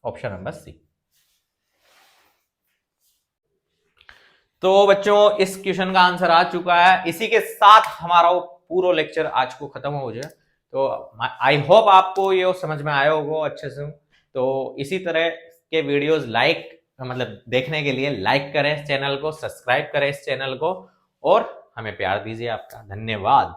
ऑप्शन नंबर सी। तो बच्चों इस क्वेश्चन का आंसर आ चुका है। इसी के साथ हमारा वो पूरा लेक्चर आज को खत्म हो जाए। तो आई होप आपको ये समझ में आया होगा अच्छे से। तो इसी तरह के वीडियोस मतलब देखने के लिए लाइक करें इस चैनल को, सब्सक्राइब करें इस चैनल को, और हमें प्यार दीजिए। आपका धन्यवाद।